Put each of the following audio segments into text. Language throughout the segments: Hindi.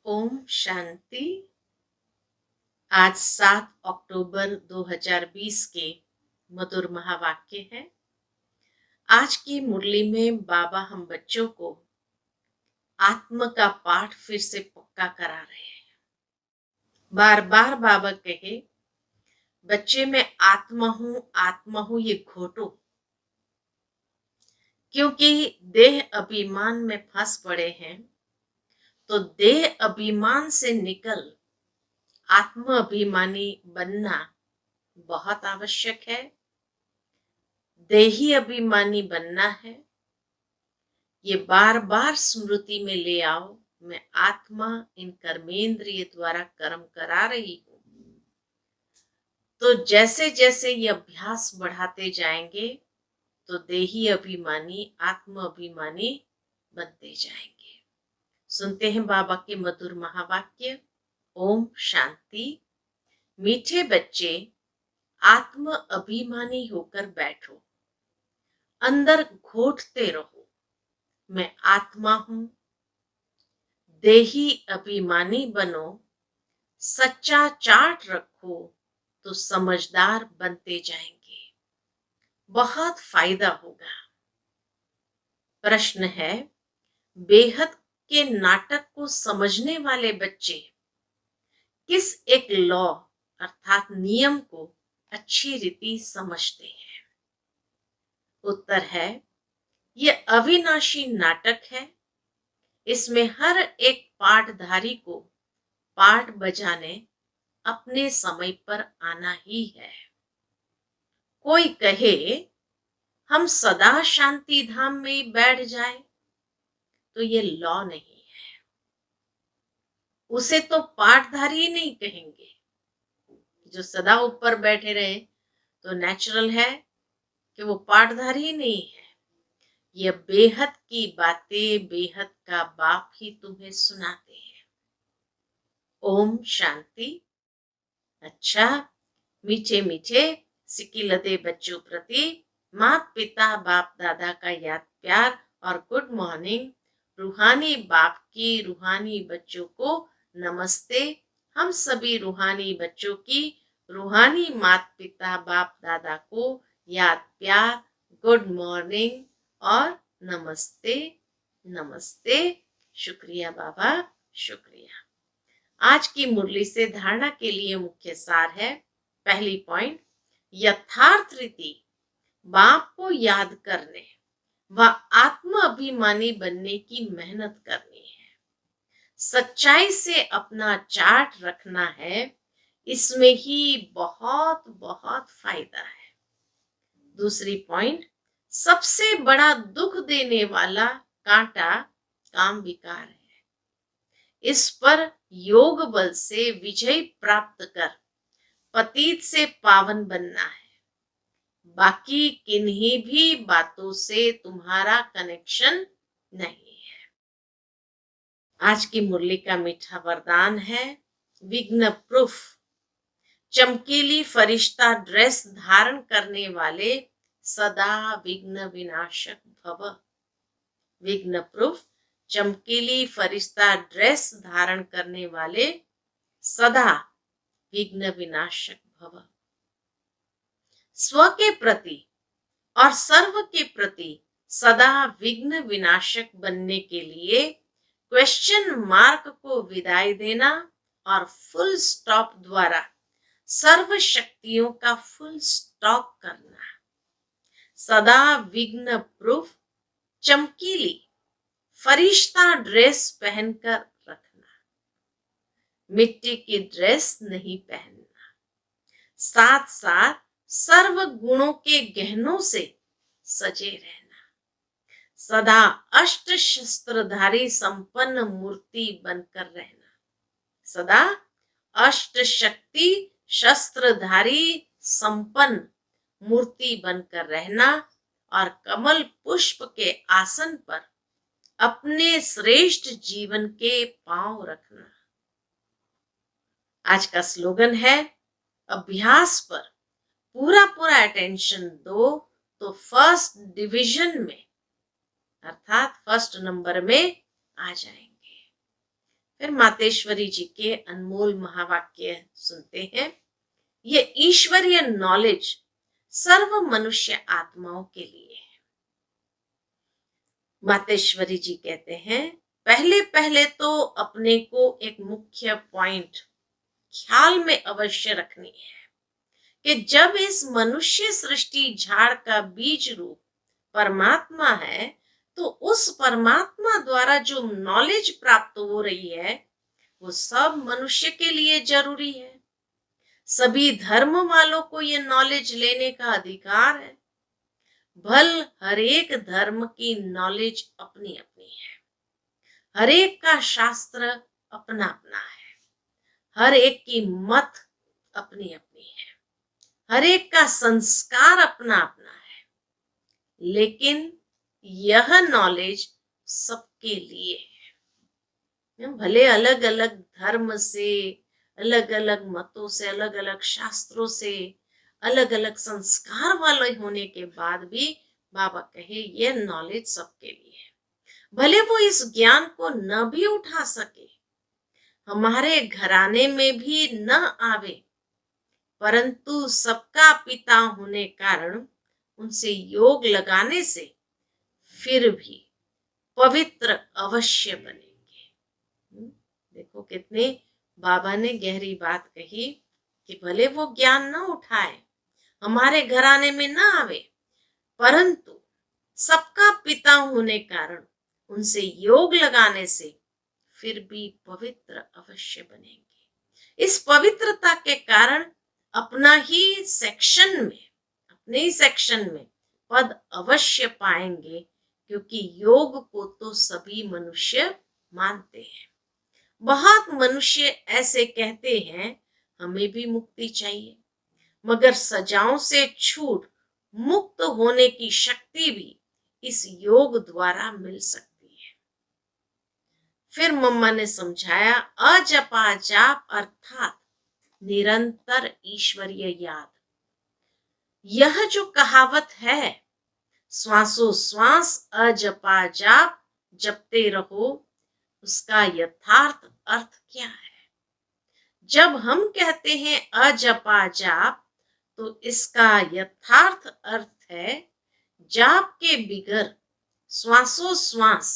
ओम शांति। आज 7 अक्टूबर 2020 के मधुर महावाक्य है। आज की मुरली में बाबा हम बच्चों को आत्म का पाठ फिर से पक्का करा रहे हैं। बार बार बाबा कहे, बच्चे मैं आत्मा हूं ये घोटो, क्योंकि देह अभिमान में फंस पड़े हैं। तो देह अभिमान से निकल आत्म अभिमानी बनना बहुत आवश्यक है। देही अभिमानी बनना है। ये बार बार स्मृति में ले आओ, मैं आत्मा इन कर्मेंद्रिय द्वारा कर्म करा रही हूं। तो जैसे जैसे ये अभ्यास बढ़ाते जाएंगे तो देही अभिमानी आत्म अभिमानी बनते जाएंगे। सुनते हैं बाबा के मधुर महावाक्य। ओम शांति। मीठे बच्चे, आत्म अभिमानी होकर बैठो, अंदर घोटते रहो, मैं आत्मा हूं। देही अभिमानी बनो, सच्चा चार्ट रखो तो समझदार बनते जाएंगे, बहुत फायदा होगा। प्रश्न है, बेहद के नाटक को समझने वाले बच्चे किस एक लॉ अर्थात नियम को अच्छी रीति समझते हैं? उत्तर है, ये अविनाशी नाटक है। इसमें हर एक पाठधारी को पाठ बजाने अपने समय पर आना ही है। कोई कहे हम सदा शांति धाम में बैठ जाए, तो ये लॉ नहीं है। उसे तो पाठधारी नहीं कहेंगे। जो सदा ऊपर बैठे रहे तो नेचुरल है कि वो पाठधारी नहीं है। ये बेहद की बातें बेहद का बाप ही तुम्हें सुनाते हैं। ओम शांति। अच्छा, मीठे मीठे सिकिलते बच्चों प्रति माता पिता बाप दादा का याद प्यार और गुड मॉर्निंग। रूहानी बाप की रूहानी बच्चों को नमस्ते। हम सभी रूहानी बच्चों की रूहानी माता पिता बाप दादा को याद प्यार, गुड मॉर्निंग और नमस्ते नमस्ते। शुक्रिया बाबा, शुक्रिया। आज की मुरली से धारणा के लिए मुख्य सार है। पहली पॉइंट, यथार्थ रीति बाप को याद करने व आत्म अभिमानी बनने की मेहनत करनी है। सच्चाई से अपना चार्ट रखना है, इसमें ही बहुत बहुत फायदा है। दूसरी पॉइंट, सबसे बड़ा दुख देने वाला कांटा काम विकार है। इस पर योग बल से विजय प्राप्त कर पतित से पावन बनना है। बाकी किन्हीं भी बातों से तुम्हारा कनेक्शन नहीं है। आज की मुरली का मीठा वरदान है, विघ्न प्रूफ। चमकीली फरिश्ता ड्रेस धारण करने वाले सदा विघ्न विनाशक भव। विघ्न प्रूफ चमकीली फरिश्ता ड्रेस धारण करने वाले सदा विघ्न विनाशक भव। स्व के प्रति और सर्व के प्रति सदा विघ्न विनाशक बनने के लिए क्वेश्चन मार्क को विदाई देना और फुल स्टॉप द्वारा सर्व शक्तियों का फुल स्टॉप करना। सदा विघ्न प्रूफ चमकीली फरिश्ता ड्रेस पहनकर रखना, मिट्टी की ड्रेस नहीं पहनना। साथ साथ सर्व गुणों के गहनों से सजे रहना। सदा अष्ट शस्त्रधारी संपन्न मूर्ति बनकर रहना। सदा अष्ट शक्ति शस्त्रधारी संपन्न मूर्ति बनकर रहना और कमल पुष्प के आसन पर अपने श्रेष्ठ जीवन के पांव रखना। आज का स्लोगन है, अभ्यास पर पूरा पूरा अटेंशन दो तो फर्स्ट डिवीजन में अर्थात फर्स्ट नंबर में आ जाएंगे। फिर मातेश्वरी जी के अनमोल महावाक्य सुनते हैं। ये ईश्वरीय नॉलेज सर्व मनुष्य आत्माओं के लिए है। मातेश्वरी जी कहते हैं, पहले पहले तो अपने को एक मुख्य पॉइंट ख्याल में अवश्य रखनी है कि जब इस मनुष्य सृष्टि झाड़ का बीज रूप परमात्मा है, तो उस परमात्मा द्वारा जो नॉलेज प्राप्त हो रही है वो सब मनुष्य के लिए जरूरी है। सभी धर्म वालों को ये नॉलेज लेने का अधिकार है। भल हर एक धर्म की नॉलेज अपनी अपनी है, हर एक का शास्त्र अपना अपना है, हर एक की मत अपनी अपनी है, हर एक का संस्कार अपना अपना है, लेकिन यह नॉलेज सबके लिए है। भले अलग अलग धर्म से, अलग अलग मतों से, अलग अलग शास्त्रों से, अलग अलग संस्कार वाले होने के बाद भी बाबा कहे यह नॉलेज सबके लिए है। भले वो इस ज्ञान को न भी उठा सके, हमारे घराने में भी न आवे, परंतु सबका पिता होने कारण उनसे योग लगाने से फिर भी पवित्र अवश्य बनेंगे। देखो कितने बाबा ने गहरी बात कही कि भले वो ज्ञान न उठाए, हमारे घराने में न आवे, परंतु सबका पिता होने कारण उनसे योग लगाने से फिर भी पवित्र अवश्य बनेंगे। इस पवित्रता के कारण अपना ही सेक्शन में, अपने ही सेक्शन में पद अवश्य पाएंगे, क्योंकि योग को तो सभी मनुष्य मानते हैं। बहुत मनुष्य ऐसे कहते हैं हमें भी मुक्ति चाहिए, मगर सजाओं से छूट मुक्त होने की शक्ति भी इस योग द्वारा मिल सकती है। फिर मम्मा ने समझाया, अजपा जाप अर्थात निरंतर ईश्वरीय याद। यह जो कहावत है, श्वासों श्वास अजपा जाप जपते रहो, उसका यथार्थ अर्थ क्या है? जब हम कहते हैं अजपा जाप, तो इसका यथार्थ अर्थ है जाप के बिगर श्वासों श्वास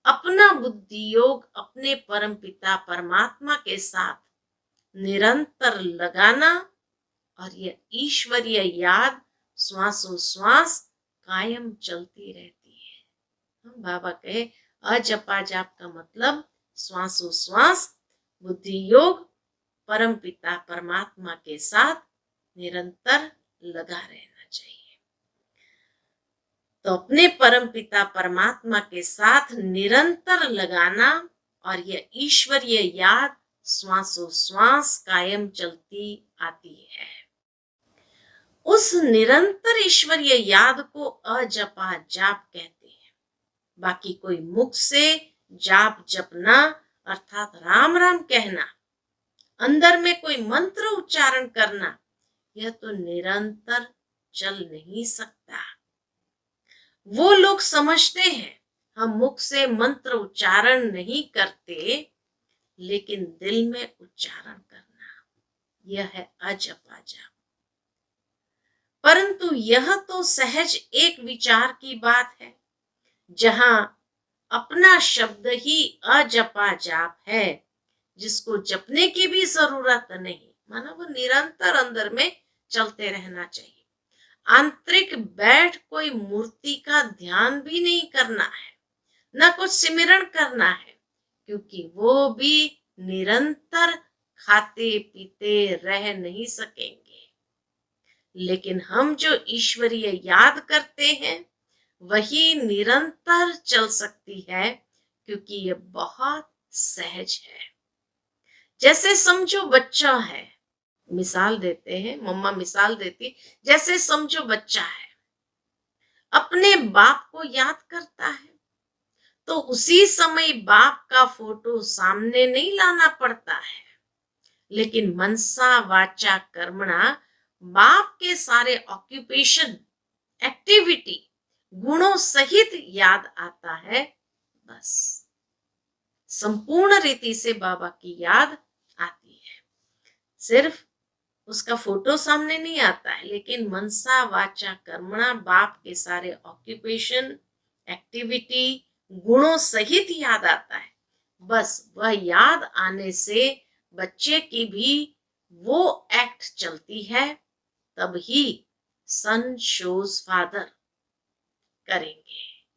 अपना बुद्धि योग अपने परमपिता परमात्मा के साथ निरंतर लगाना, और यह ईश्वरीय याद श्वासों श्वास कायम चलती रहती है। हम बाबा कहे अजपा जाप का मतलब श्वासों श्वास बुद्धि योग परमपिता परमात्मा के साथ निरंतर लगा रहना चाहिए। तो अपने परमपिता परमात्मा के साथ निरंतर लगाना, और यह ईश्वरीय याद श्वासों श्वास कायम चलती आती है। उस निरंतर ईश्वरीय याद को अजपा जाप कहते हैं। बाकी कोई मुख से जाप जपना अर्थात राम राम कहना, अंदर में कोई मंत्र उच्चारण करना, यह तो निरंतर चल नहीं सकता। वो लोग समझते हैं हम मुख से मंत्र उच्चारण नहीं करते, लेकिन दिल में उच्चारण करना, यह है अजपा जाप। परंतु यह तो सहज एक विचार की बात है, जहां अपना शब्द ही अजपा जाप है, जिसको जपने की भी जरूरत नहीं, माना वो निरंतर अंदर में चलते रहना चाहिए। आंतरिक बैठ कोई मूर्ति का ध्यान भी नहीं करना है, न कुछ सिमरण करना है, क्योंकि वो भी निरंतर खाते पीते रह नहीं सकेंगे। लेकिन हम जो ईश्वरीय याद करते हैं वही निरंतर चल सकती है, क्योंकि ये बहुत सहज है। जैसे समझो बच्चा है, मिसाल देते हैं, मम्मा मिसाल देती, जैसे समझो बच्चा है, अपने बाप को याद करता है, तो उसी समय बाप का फोटो सामने नहीं लाना पड़ता है, लेकिन मनसा वाचा कर्मणा बाप के सारे ऑक्यूपेशन एक्टिविटी गुणों सहित याद आता है। बस संपूर्ण रीति से बाबा की याद आती है। सिर्फ उसका फोटो सामने नहीं आता है, लेकिन मनसा वाचा कर्मणा बाप के सारे ऑक्यूपेशन, एक्टिविटी, गुणों सहित याद आता है। बस वह याद आने से बच्चे की भी वो एक्ट चलती है, तब ही सन शोज फादर करेंगे।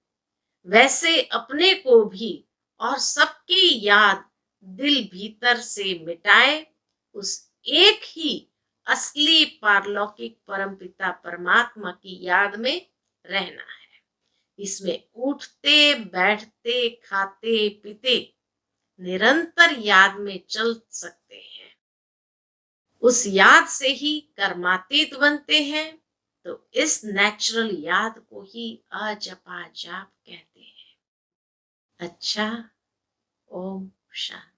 वैसे अपने को भी और सबकी याद दिल भीतर से मिटाए उस एक ही असली पारलौकिक परमपिता परमात्मा की याद में रहना है। इसमें उठते बैठते खाते पीते निरंतर याद में चल सकते हैं। उस याद से ही कर्मातीत बनते हैं। तो इस नेचुरल याद को ही अजपा जाप कहते हैं। अच्छा, ओम शांति।